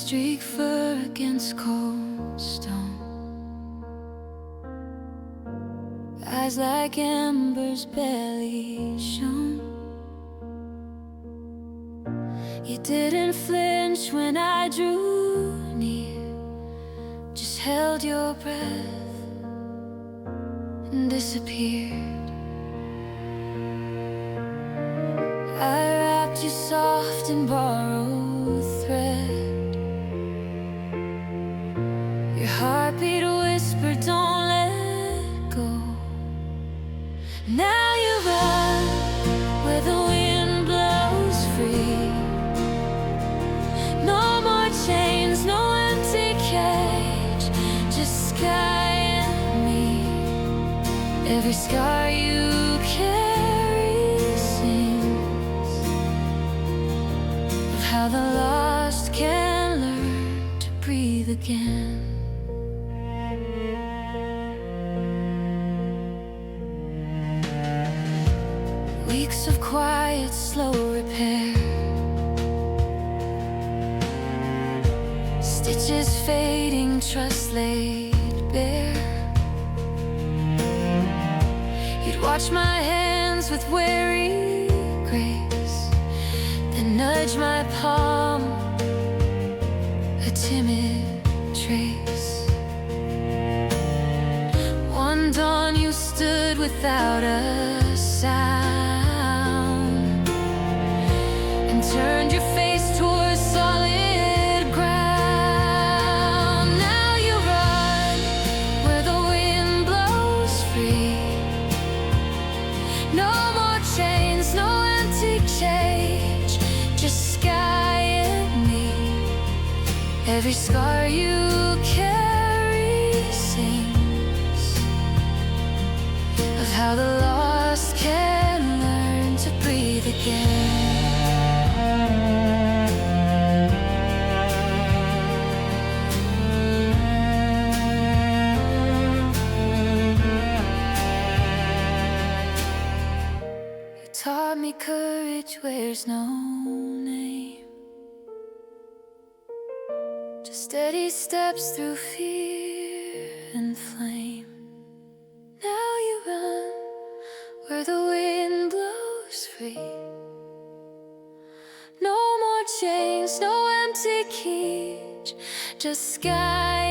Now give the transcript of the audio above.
streak fur against cold stone, eyes like embers barely shone. You didn't flinch when I drew near, just held your breath and disappeared. I wrapped you soft in borrowed thread. Your heartbeat whispered, don't let go. Now you run where the wind blows free. No more chains, no empty cage, just sky and me. Every scar you carry sings of how the lost can learn to breathe again. Weeks of quiet, slow repair, stitches fading, trust laid bare. You'd watch my hands with wary grace, then nudge my palm, a timid trace. One dawn you stood without a sound and turned your face towards solid ground. Now you run where the wind blows free. No more chains, no empty cage, just sky and me. Every scar you carry sings of how the lost can learn to breathe again. You taught me courage wears no name, just steady steps through fear and flame. Now you run where the wind blows free. No more chains, no empty cage, just sky